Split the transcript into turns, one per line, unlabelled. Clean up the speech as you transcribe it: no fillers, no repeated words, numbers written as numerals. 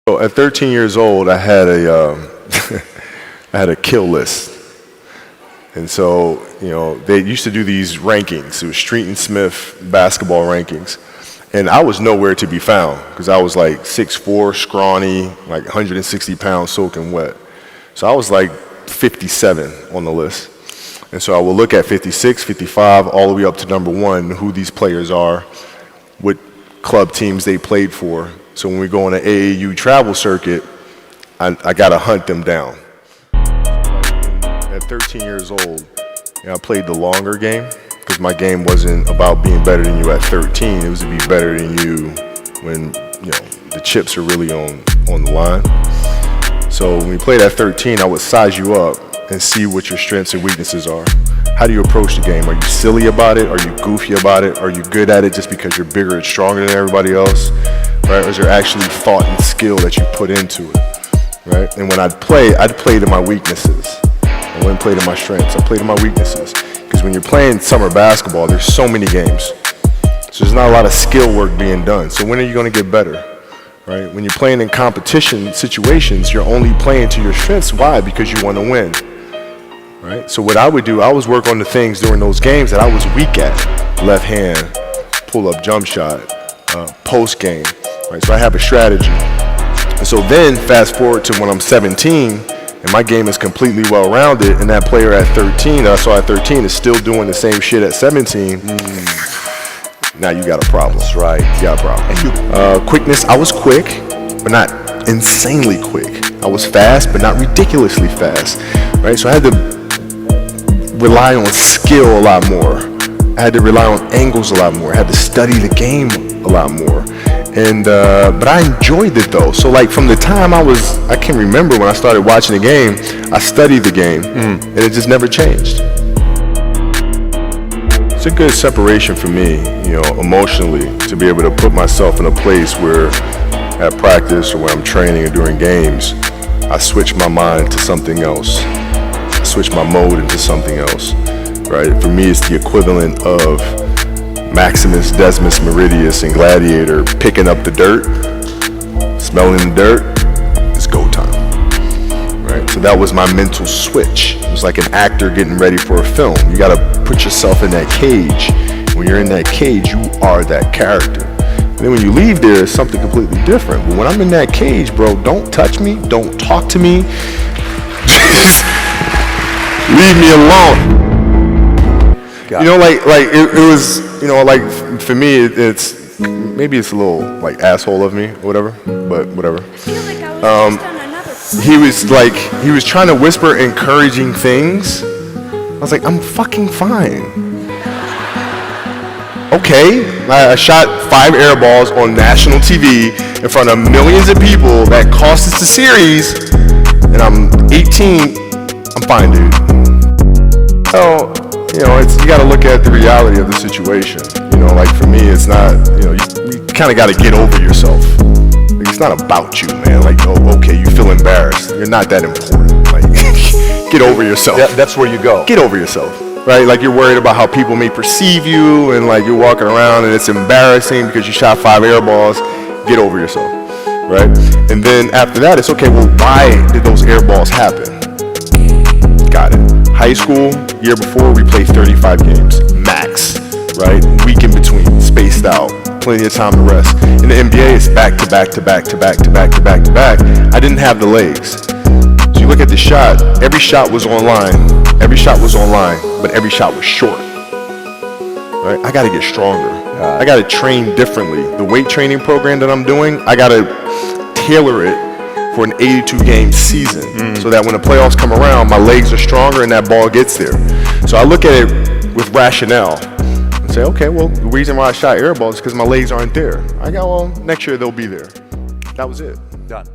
So at 13 years old, I had I had a kill list. And so, they used to do these rankings. It was Street and Smith basketball rankings. And I was nowhere to be found because I was like 6'4", scrawny, like 160 pounds soaking wet. So I was like 57 on the list. And so I will look at 56, 55, all the way up to number 1, who these players are, what club teams they played for. So when we go on an AAU travel circuit, I got to hunt them down. At 13 years old, I played the longer game because my game wasn't about being better than you at 13. It was to be better than you when the chips are really on the line. So when we played at 13, I would size you up and see what your strengths and weaknesses are. How do you approach the game? Are you silly about it? Are you goofy about it? Are you good at it just because you're bigger and stronger than everybody else? Right? Or is there actually thought and skill that you put into it? Right? And when I'd play to my weaknesses. I wouldn't play to my strengths. I played to my weaknesses. Because when you're playing summer basketball, there's so many games. So there's not a lot of skill work being done. So when are you going to get better? Right? When you're playing in competition situations, you're only playing to your strengths. Why? Because you want to win. Right? So what I would do, I was work on the things during those games that I was weak at. Left hand, pull-up jump shot, post game. Right? So I have a strategy. And so then fast forward to when I'm 17, and my game is completely well-rounded, and that player at 13 that I saw at 13 is still doing the same shit at 17. Now you got a problem.
That's right.
You got a problem. Quickness, I was quick, but not insanely quick. I was fast, but not ridiculously fast. Right? So I had to rely on skill a lot more. I had to rely on angles a lot more. I had to study the game a lot more. And but I enjoyed it though. So like from the time I can remember when I started watching the game, I studied the game, and it just never changed. It's a good separation for me, emotionally, to be able to put myself in a place where at practice or when I'm training or during games, I switch my mind to something else. I switch my mode into something else, right? For me, it's the equivalent of Maximus, Decimus, Meridius, and Gladiator picking up the dirt, smelling the dirt. It's go time, right? So that was my mental switch. It was like an actor getting ready for a film. You gotta put yourself in that cage. When you're in that cage, you are that character. And then when you leave there, it's something completely different. But when I'm in that cage, bro, don't touch me, don't talk to me. Just leave me alone. It was, like for me, it's maybe it's a little like asshole of me or whatever, but whatever. He was trying to whisper encouraging things. I was like, I'm fucking fine. Okay, I shot 5 air balls on national TV in front of millions of people that cost us the series, and I'm 18. I'm fine, dude. So. You got to look at the reality of the situation. Like for me, it's not, you kind of got to get over yourself. Like, it's not about you, man. Like, okay, you feel embarrassed. You're not that important. Like, get over yourself.
That's where you go.
Get over yourself, right? Like you're worried about how people may perceive you, and like you're walking around and it's embarrassing because you shot 5 air balls. Get over yourself, right? And then after that, it's okay, well, why did those air balls happen? Got it. High school, year before, we played 35 games, max, right? Week in between, spaced out, plenty of time to rest. In the NBA, it's back to back to back to back to back to back to back. I didn't have the legs. So you look at the shot, every shot was online, but every shot was short, right? I gotta get stronger. I gotta train differently. The weight training program that I'm doing, I gotta tailor it for an 82-game season, so that when the playoffs come around, my legs are stronger and that ball gets there. So I look at it with rationale and say, okay, well, the reason why I shot air balls is because my legs aren't there. Well, next year they'll be there. That was it.
Done.